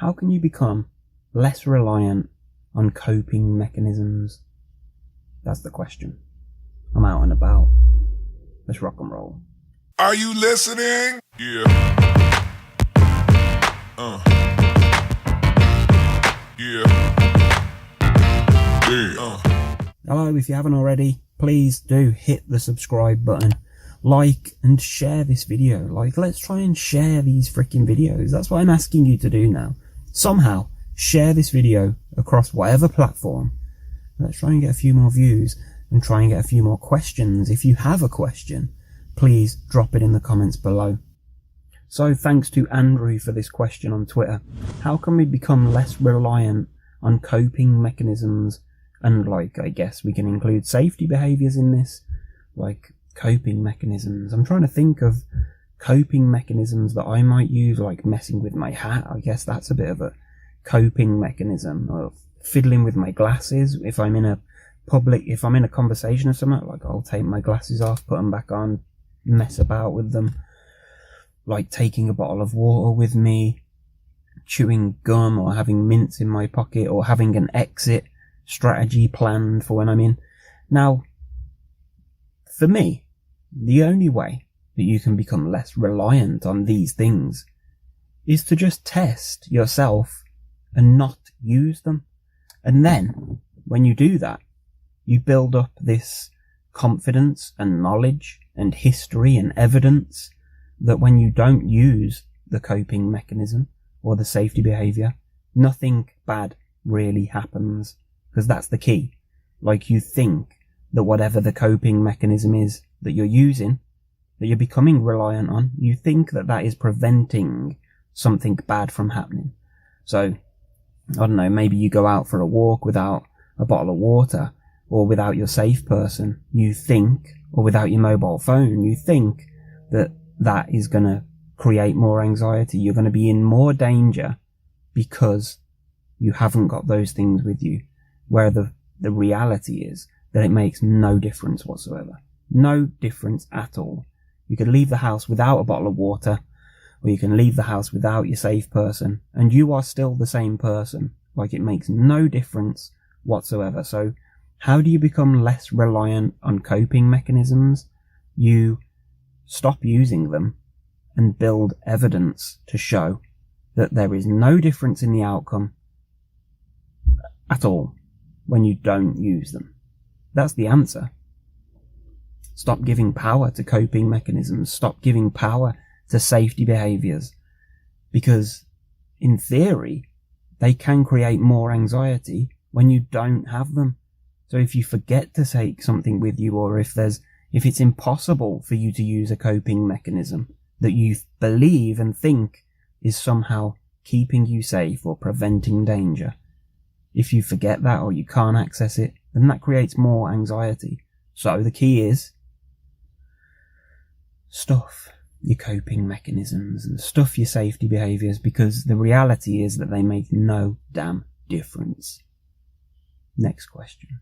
How can you become less reliant on coping mechanisms? That's the question. I'm out and about. Let's rock and roll. Are you listening? Yeah. Yeah. Hello, if you haven't already, please do hit the subscribe button. Like and share this video. Let's try and share these freaking videos. That's what I'm asking you to do now. Somehow, share this video across whatever platform. Let's try and get a few more views and try and get a few more questions. If you have a question, please drop it in the comments below. So thanks to Andrew for this question on Twitter. How can we become less reliant on coping mechanisms? And I guess we can include safety behaviours in this, coping mechanisms. I'm trying to think of coping mechanisms that I might use, like messing with my hat. I guess that's a bit of a coping mechanism. Or fiddling with my glasses. If I'm in a conversation or something, I'll take my glasses off, put them back on, mess about with them. Like taking a bottle of water with me, chewing gum, or having mints in my pocket, or having an exit strategy planned for when I'm in. Now, for me, the only way that you can become less reliant on these things is to just test yourself and not use them. And then, when you do that, you build up this confidence and knowledge and history and evidence that when you don't use the coping mechanism or the safety behaviour, nothing bad really happens. Because that's the key. You think that whatever the coping mechanism is that you're using, that you're becoming reliant on, you think that that is preventing something bad from happening. So, I don't know, maybe you go out for a walk without a bottle of water, or without your safe person, you think, or without your mobile phone, you think that that is going to create more anxiety. You're going to be in more danger because you haven't got those things with you. Where the reality is that it makes no difference whatsoever. No difference at all. You could leave the house without a bottle of water, or you can leave the house without your safe person, and you are still the same person. It makes no difference whatsoever. So how do you become less reliant on coping mechanisms? You stop using them and build evidence to show that there is no difference in the outcome at all when you don't use them. That's the answer. Stop giving power to coping mechanisms. Stop giving power to safety behaviours. Because, in theory, they can create more anxiety when you don't have them. So if you forget to take something with you, or if it's impossible for you to use a coping mechanism that you believe and think is somehow keeping you safe or preventing danger, if you forget that or you can't access it, then that creates more anxiety. So the key is stuff your coping mechanisms and stuff your safety behaviours, because the reality is that they make no damn difference. Next question.